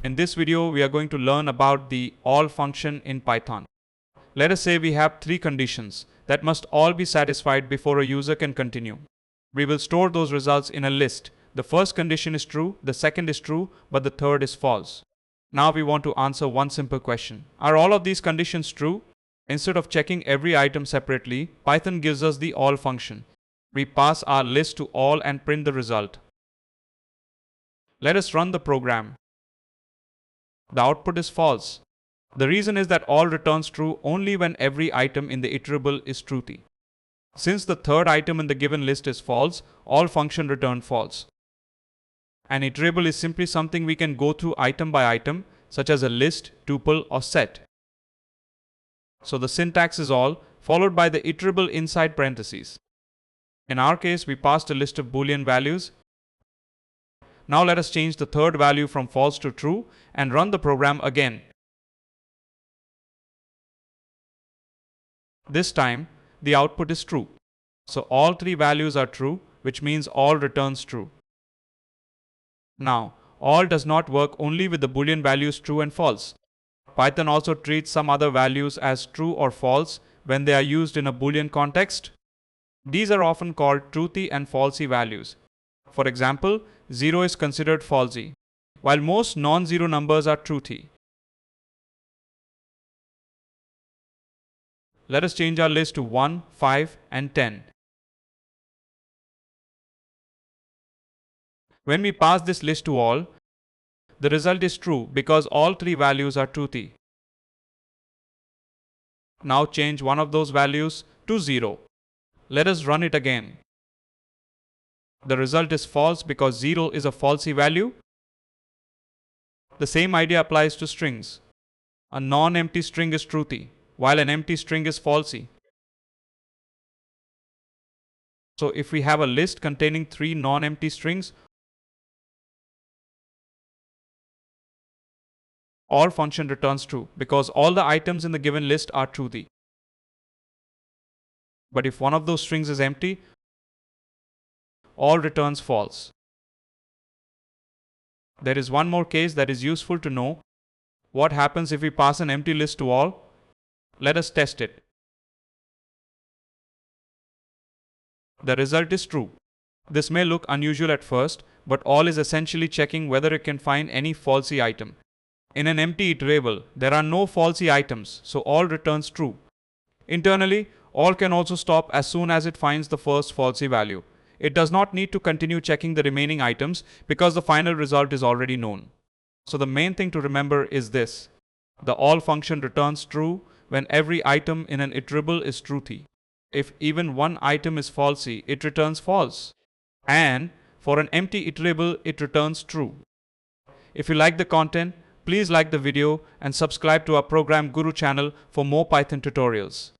In this video, we are going to learn about the all function in Python. Let us say we have three conditions that must all be satisfied before a user can continue. We will store those results in a list. The first condition is true, the second is true, but the third is false. Now we want to answer one simple question. Are all of these conditions true? Instead of checking every item separately, Python gives us the all function. We pass our list to all and print the result. Let us run the program. The output is false. The reason is that all returns true only when every item in the iterable is Truthy. Since the third item in the given list is false, all function return false. An iterable is simply something we can go through item by item, such as a list, tuple, or set. So the syntax is all, followed by the iterable inside parentheses. In our case, we passed a list of Boolean values. Now let us change the third value from false to true and run the program again. This time, the output is true. So all three values are true, which means all returns true. Now, all does not work only with the Boolean values true and false. Python also treats some other values as true or false when they are used in a Boolean context. These are often called Truthy and Falsy values. For example, 0 is considered Falsy, while most non-zero numbers are Truthy. Let us change our list to 1, 5, and 10. When we pass this list to all, the result is true because all three values are Truthy. Now change one of those values to 0. Let us run it again. The result is false because 0 is a falsy value. The same idea applies to strings. A non-empty string is Truthy, while an empty string is falsy. So if we have a list containing three non-empty strings, all function returns true because all the items in the given list are Truthy. But if one of those strings is empty, all returns false. There is one more case that is useful to know. What happens if we pass an empty list to all? Let us test it. The result is true. This may look unusual at first, but all is essentially checking whether it can find any falsy item. In an empty iterable, there are no falsy items, so all returns true. Internally, all can also stop as soon as it finds the first falsy value. It does not need to continue checking the remaining items because the final result is already known. So the main thing to remember is this. The all function returns true when every item in an iterable is Truthy. If even one item is falsy, it returns false. And for an empty iterable, it returns true. If you like the content, please like the video and subscribe to our Program Guru channel for more Python tutorials.